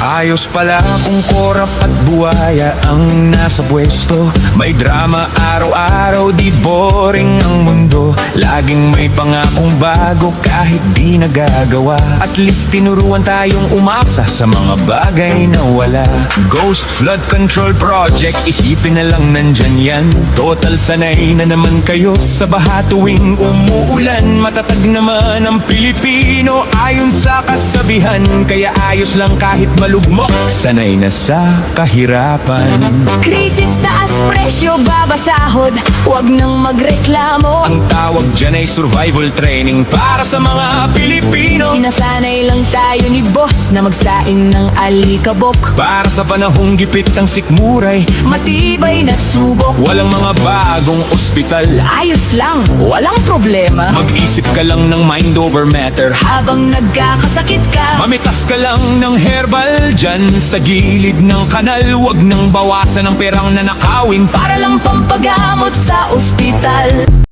Ayos pala kung korap at buhaya ang nasa pwesto. May drama araw-araw, di boring ang mundo. Laging may pangakong bago kahit di nagagawa. At least tinuruan tayong umasa sa mga bagay na wala. Ghost Flood Control Project, isipin na lang nandyan yan. Total sanay na naman kayo sa baha tuwing umuulan. Matatag naman ang Pilipino ayon sa kasabihan. Kaya ayos lang kahit malugmok, sanay na sa kahirapan. Krisis, taas presyo, babasahod, huwag nang magreklamo. Ang tawag dyan ay survival training para sa mga Pilipino. Sinasanay lang tayo ni boss na magsaing ng alikabok. Para sa panahong gipit ang sikmuray, Matibay na subok, walang mga bagong ospital. ayos lang, walang problema. Mag-isip ka lang ng mind over matter. Habang nagkakasakit ka, Mamitas ka lang ng herbal dyan sa gilid ng kanal. Huwag nang bawasan ang perang nanakawin. para lang pampagamot sa ospital.